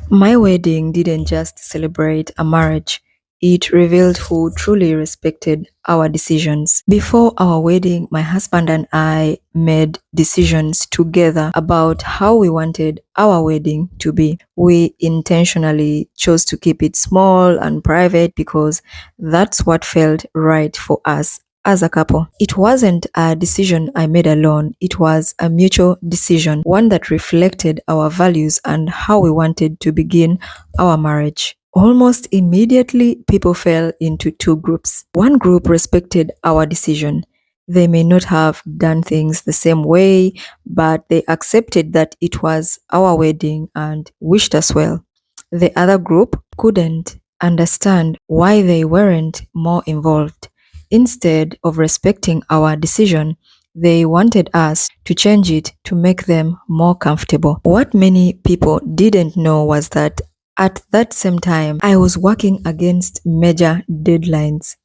My wedding didn't just celebrate a marriage, it revealed who truly respected our decisions. Before our wedding, my husband and I made decisions together about how we wanted our wedding to be. We intentionally chose to keep it small and private because that's what felt right for us as a couple. It wasn't a decision I made alone, it was a mutual decision, one that reflected our values and how we wanted to begin our marriage. Almost immediately, people fell into two groups. One group respected our decision. They may not have done things the same way, but they accepted that it was our wedding and wished us well. The other group couldn't understand why they weren't more involved. Instead of respecting our decision, they wanted us to change it to make them more comfortable. What many people didn't know was that at that same time, I was working against major deadlines.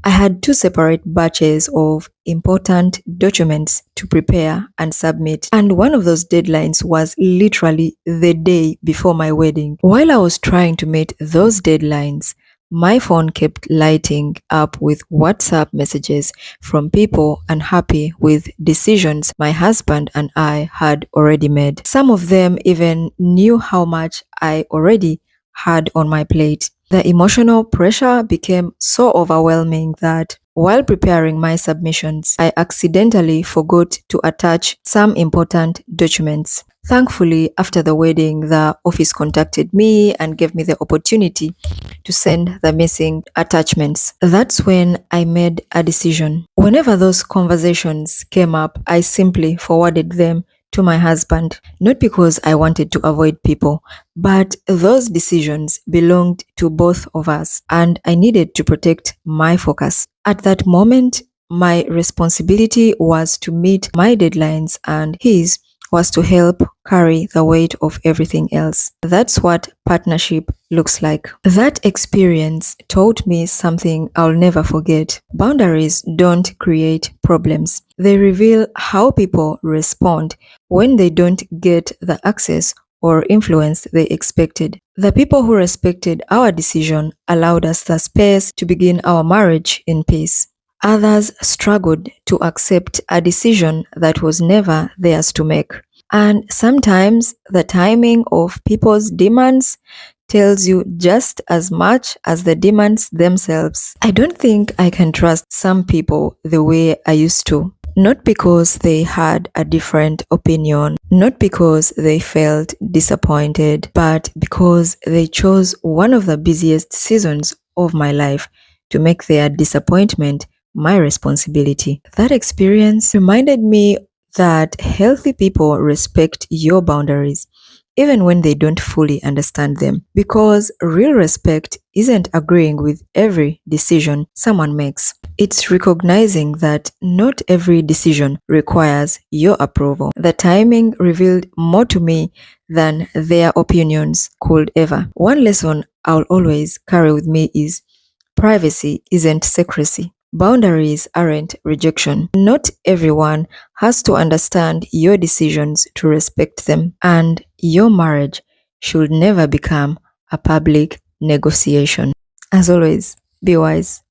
I had two separate batches of important documents to prepare and submit, and one of those deadlines was literally the day before my wedding. While I was trying to meet those deadlines, my phone kept lighting up with WhatsApp messages from people unhappy with decisions my husband and I had already made. Some of them even knew how much I already had on my plate. The emotional pressure became so overwhelming that while preparing my submissions, I accidentally forgot to attach some important documents. Thankfully, after the wedding, the office contacted me and gave me the opportunity to send the missing attachments. That's when I made a decision. Whenever those conversations came up, I simply forwarded them to my husband, not because I wanted to avoid people, but those decisions belonged to both of us, and I needed to protect my focus. At that moment, my responsibility was to meet my deadlines, and his was to help carry the weight of everything else. That's what partnership looks like. That experience taught me something I'll never forget. Boundaries don't create problems. They reveal how people respond when they don't get the access or influence they expected. The people who respected our decision allowed us the space to begin our marriage in peace. Others struggled to accept a decision that was never theirs to make. And sometimes the timing of people's demands tells you just as much as the demands themselves. I don't think I can trust some people the way I used to. Not because they had a different opinion, not because they felt disappointed, but because they chose one of the busiest seasons of my life to make their disappointment my responsibility. That experience reminded me that healthy people respect your boundaries, even when they don't fully understand them, because real respect isn't agreeing with every decision someone makes. It's recognizing that not every decision requires your approval. The timing revealed more to me than their opinions could ever. One lesson I'll always carry with me is privacy isn't secrecy. Boundaries aren't rejection. Not everyone has to understand your decisions to respect them, and your marriage should never become a public negotiation. As always, be wise.